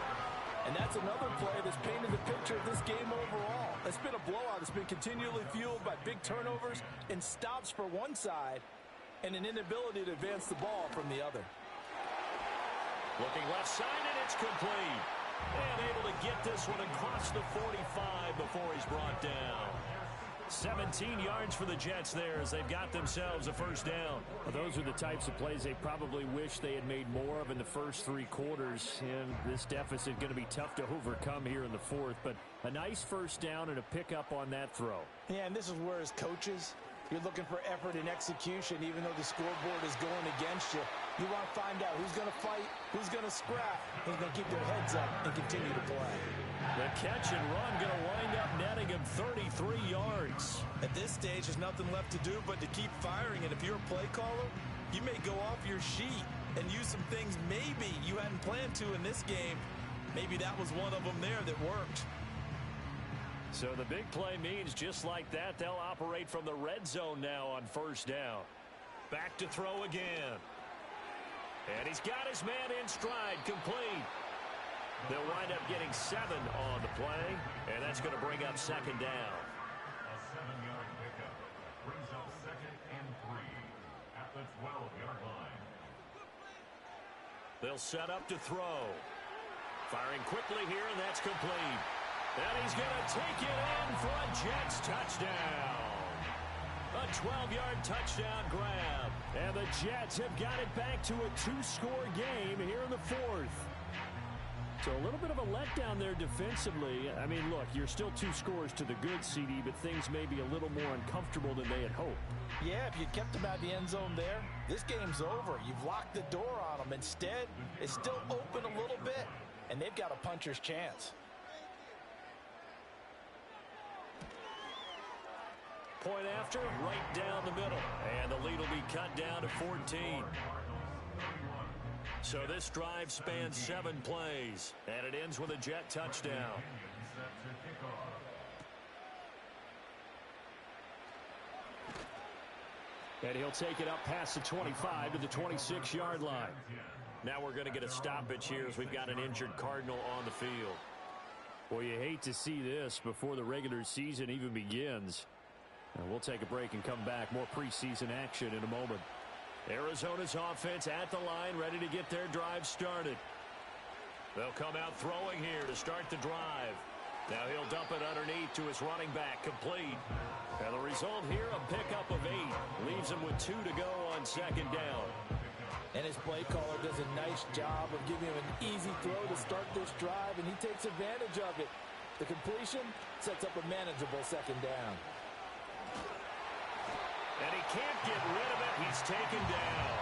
A: And that's another play that's painted the picture of this game overall. It's been a blowout. It's been continually fueled by big turnovers and stops for one side and an inability to advance the ball from the other.
B: Looking left side, and it's complete. And able to get this one across the 45 before he's brought down. 17 yards for the Jets there as they've got themselves a first down.
C: Well, those are the types of plays they probably wish they had made more of in the first 3 quarters. And this deficit going to be tough to overcome here in the 4th. But a nice first down and a pickup on that throw.
A: Yeah, and this is where as coaches, you're looking for effort and execution even though the scoreboard is going against you. You want to find out who's going to fight, who's going to scrap, who's going to keep their heads up and continue to play.
B: The catch and run going to wind up netting him 33 yards.
A: At this stage, there's nothing left to do but to keep firing. And if you're a play caller, you may go off your sheet and use some things maybe you hadn't planned to in this game. Maybe that was one of them there that worked.
B: So the big play means just like that, they'll operate from the red zone now on first down. Back to throw again. And he's got his man in stride, complete. They'll wind up getting 7 on the play, and that's going to bring up second down.
G: A 7-yard pickup brings up 2nd and 3 at the 12-yard line.
B: They'll set up to throw. Firing quickly here, and that's complete. And he's going to take it in for a Jets touchdown. A 12-yard touchdown grab.
C: And the Jets have got it back to a 2-score game here in the 4th. So a little bit of a letdown there defensively. I mean, look, you're still 2 scores to the good, CD, but things may be a little more uncomfortable than they had hoped.
A: Yeah, if you kept them out of the end zone there, this game's over. You've locked the door on them. Instead, it's still open a little bit, and they've got a puncher's chance.
B: Point after, right down the middle. And the lead will be cut down to 14. So this drive spans 7 plays, and it ends with a Jet touchdown.
C: And he'll take it up past the 25 to the 26-yard line.
B: Now we're going to get a stoppage here as we've got an injured Cardinal on the field.
C: Well, you hate to see this before the regular season even begins. And we'll take a break and come back. More preseason action in a moment.
B: Arizona's offense at the line, ready to get their drive started. They'll come out throwing here to start the drive. Now he'll dump it underneath to his running back, complete. And the result here, a pickup of 8. Leaves him with 2 to go on second down.
A: And his play caller does a nice job of giving him an easy throw to start this drive, and he takes advantage of it. The completion sets up a manageable second down.
B: And he can't get rid of it. He's taken down.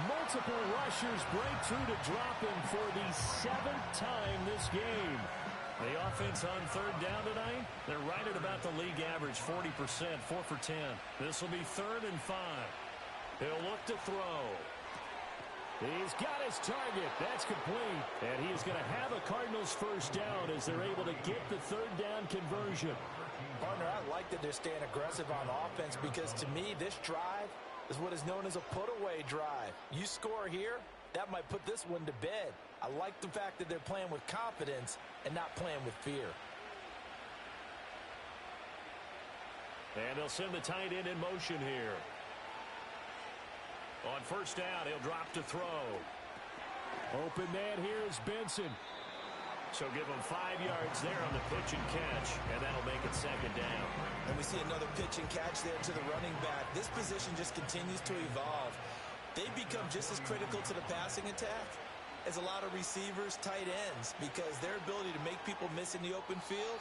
C: Multiple rushers break through to drop him for the 7th time this game.
B: The offense on third down tonight, they're right at about the league average, 40%, 4 for 10. This will be 3rd and 5. He'll look to throw.
C: He's got his target. That's complete. And he is going to have a Cardinals first down as they're able to get the 3rd down conversion.
A: Partner, I like that they're staying aggressive on offense because to me, this drive is what is known as a put-away drive. You score here, that might put this one to bed. I like the fact that they're playing with confidence and not playing with fear.
B: And they'll send the tight end in motion here. On first down, he'll drop to throw.
C: Open man here is Benson.
B: So give him 5 yards there on the pitch and catch, and that'll make it second down.
A: And we see another pitch and catch there to the running back. This position just continues to evolve. they become just as critical to the passing attack as a lot of receivers, tight ends, because their ability to make people miss in the open field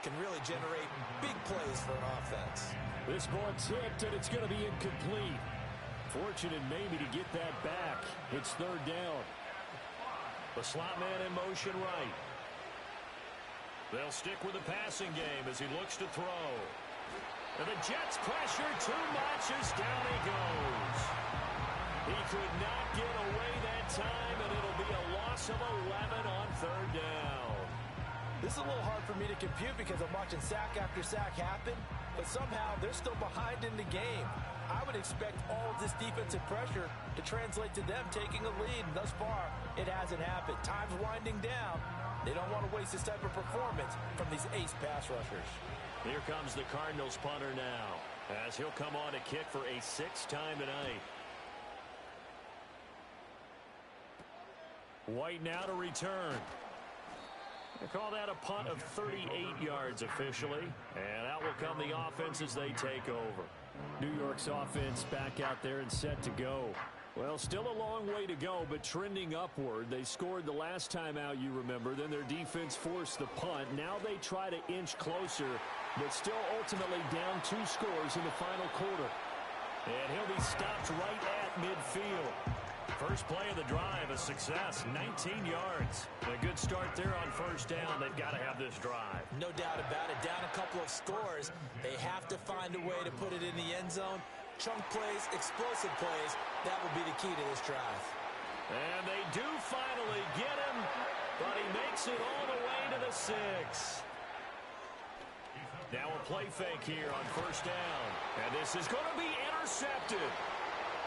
A: can really generate big plays for an offense.
C: This ball tipped, and it's going to be incomplete. Fortunate maybe to get that back. It's third down.
B: The slot man in motion right. They'll stick with the passing game as he looks to throw. And the Jets pressure too much as down he goes. He could not get away that time, and it'll be a loss of 11 on third down.
A: This is a little hard for me to compute because I'm watching sack after sack happen, but somehow they're still behind in the game. I would expect all of this defensive pressure to translate to them taking a lead, and thus far, it hasn't happened. Time's winding down. They don't want to waste this type of performance from these ace pass rushers.
B: Here comes the Cardinals punter now, as he'll come on to kick for a sixth time tonight.
C: White now to return.
B: They call that a punt of 38 yards officially, and out will come the offense as they take over.
C: New York's offense back out there and set to go. Well, still a long way to go, but trending upward. They scored the last time out, you remember. Then their defense forced the punt. Now they try to inch closer, but still ultimately down 2 scores in the final quarter.
B: And he'll be stopped right at midfield. First play of the drive, a success, 19 yards. A good start there on first down. They've got to have this drive.
A: No doubt about it. Down a couple of scores. They have to find a way to put it in the end zone. Chunk plays, explosive plays. That will be the key to this drive.
B: And they do finally get him, but he makes it all the way to the 6. Now a play fake here on first down. And this is going to be intercepted.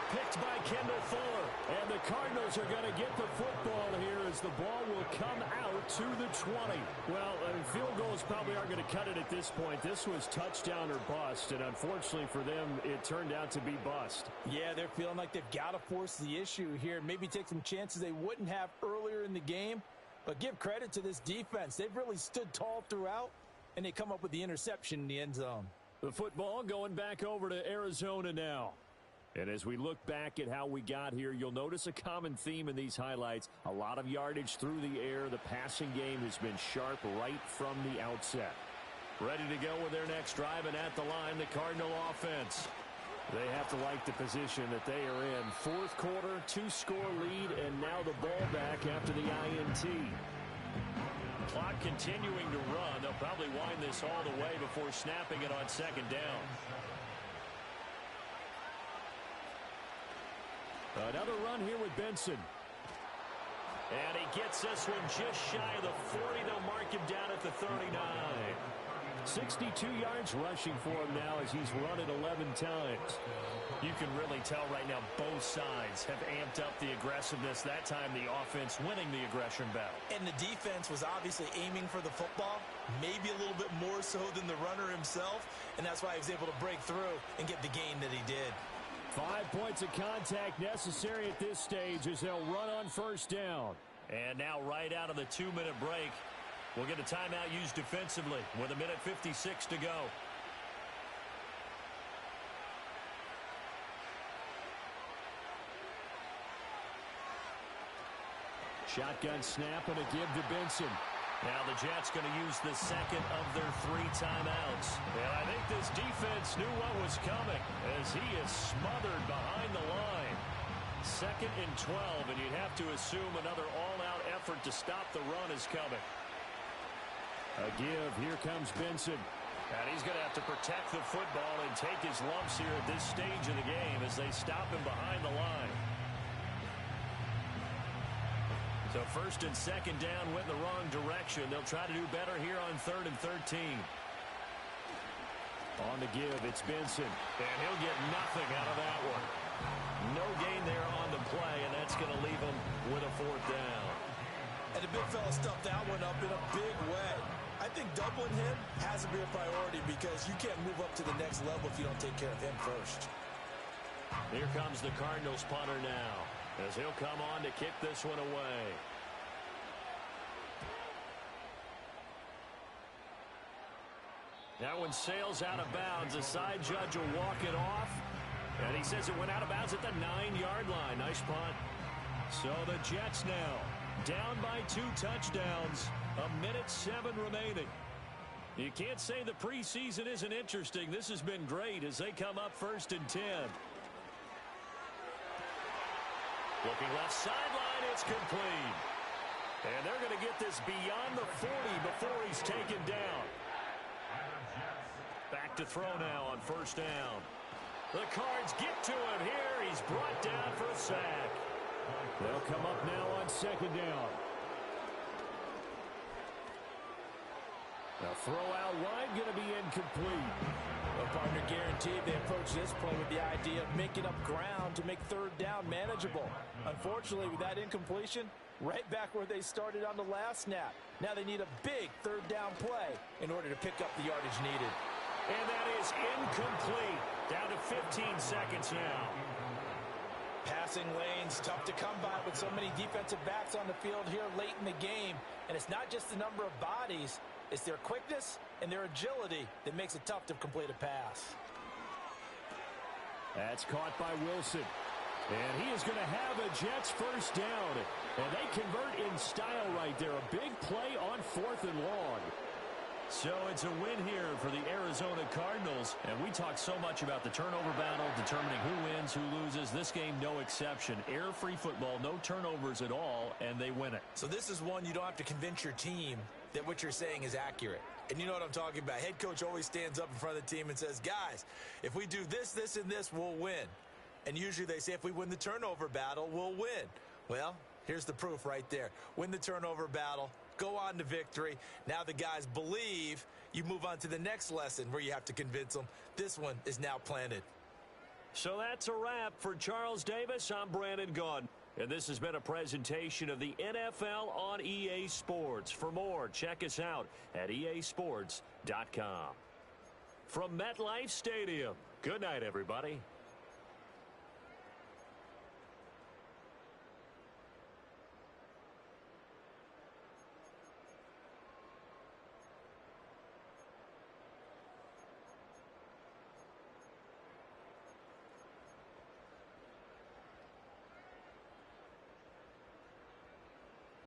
C: Picked by Kendall Fuller. And the Cardinals are going to get the football here as the ball will come out to the 20. Well, field goals probably aren't going to cut it at this point. This was touchdown or bust, and unfortunately for them, it turned out to be bust.
A: Yeah, they're feeling like they've got to force the issue here. Maybe take some chances they wouldn't have earlier in the game. But give credit to this defense. They've really stood tall throughout, and they come up with the interception in the end zone.
C: The football going back over to Arizona now. And as we look back at how we got here, you'll notice a common theme in these highlights. A lot of yardage through the air. The passing game has been sharp right from the outset.
B: Ready to go with their next drive, and at the line, the Cardinal offense.
C: They have to like the position that they are in. Fourth quarter, 2-score lead, and now the ball back after the INT.
B: Clock continuing to run. They'll probably wind this all the way before snapping it on second down.
C: Another run here with Benson.
B: And he gets this one just shy of the 40. They'll mark him down at the 39.
C: 62 yards rushing for him now as he's run it 11 times.
B: You can really tell right now both sides have amped up the aggressiveness. That time the offense winning the aggression battle.
A: And the defense was obviously aiming for the football, maybe a little bit more so than the runner himself, and that's why he was able to break through and get the gain that he did.
C: 5 points of contact necessary at this stage as they'll run on first down.
B: And now right out of the 2-minute break, we'll get a timeout used defensively with 1:56 to go.
C: Shotgun snap and a give to Benson.
B: Now the Jets going to use the second of their 3 timeouts. And I think this defense knew what was coming as he is smothered behind the line. 2nd and 12, and you'd have to assume another all-out effort to stop the run is coming.
C: A give. Here comes Benson.
B: And he's going to have to protect the football and take his lumps here at this stage of the game as they stop him behind the line. So 1st and 2nd down went in the wrong direction. They'll try to do better here on 3rd and 13.
C: On the give, it's Benson.
B: And he'll get nothing out of that one. No gain there on the play, and that's going to leave him with a 4th down.
A: And the big fella stuffed that one up in a big way. I think doubling him has to be a priority because you can't move up to the next level if you don't take care of him first.
B: Here comes the Cardinals punter now, as he'll come on to kick this one away. That one sails out of bounds. The side judge will walk it off. And he says it went out of bounds at the 9-yard line. Nice punt. So the Jets now down by 2 touchdowns. 1:07 remaining. You can't say the preseason isn't interesting. This has been great as they come up 1st and 10. Looking left sideline, it's complete. And they're going to get this beyond the 40 before he's taken down. Back to throw now on 1st down. The Cards get to him here. He's brought down for a sack.
C: They'll come up now on 2nd down. The throw out wide going to be incomplete.
A: Well, partner, guaranteed they approach this play with the idea of making up ground to make 3rd down manageable. Unfortunately, with that incompletion, right back where they started on the last snap. Now they need a big 3rd down play in order to pick up the yardage needed.
B: And that is incomplete. Down to 15 seconds now.
A: Passing lanes, tough to come by with so many defensive backs on the field here late in the game. And it's not just the number of bodies, it's their quickness and their agility that makes it tough to complete a pass.
C: That's caught by Wilson. And he is going to have a Jets 1st down. And they convert in style right there. A big play on 4th and long.
B: So it's a win here for the Arizona Cardinals. And we talk so much about the turnover battle, determining who wins, who loses. This game, no exception. Error-free football, no turnovers at all, and they win it.
A: So this is one you don't have to convince your team that what you're saying is accurate. And you know what I'm talking about. Head coach always stands up in front of the team and says, guys, if we do this, this, and this, we'll win. And usually they say if we win the turnover battle, we'll win. Well, here's the proof right there. Win the turnover battle. Go on to victory. Now the guys believe. You move on to the next lesson where you have to convince them. This one is now planted.
B: So that's a wrap for Charles Davis. I'm Brandon Gaudin. And this has been a presentation of the NFL on EA Sports. For more, check us out at easports.com. From MetLife Stadium, good night, everybody.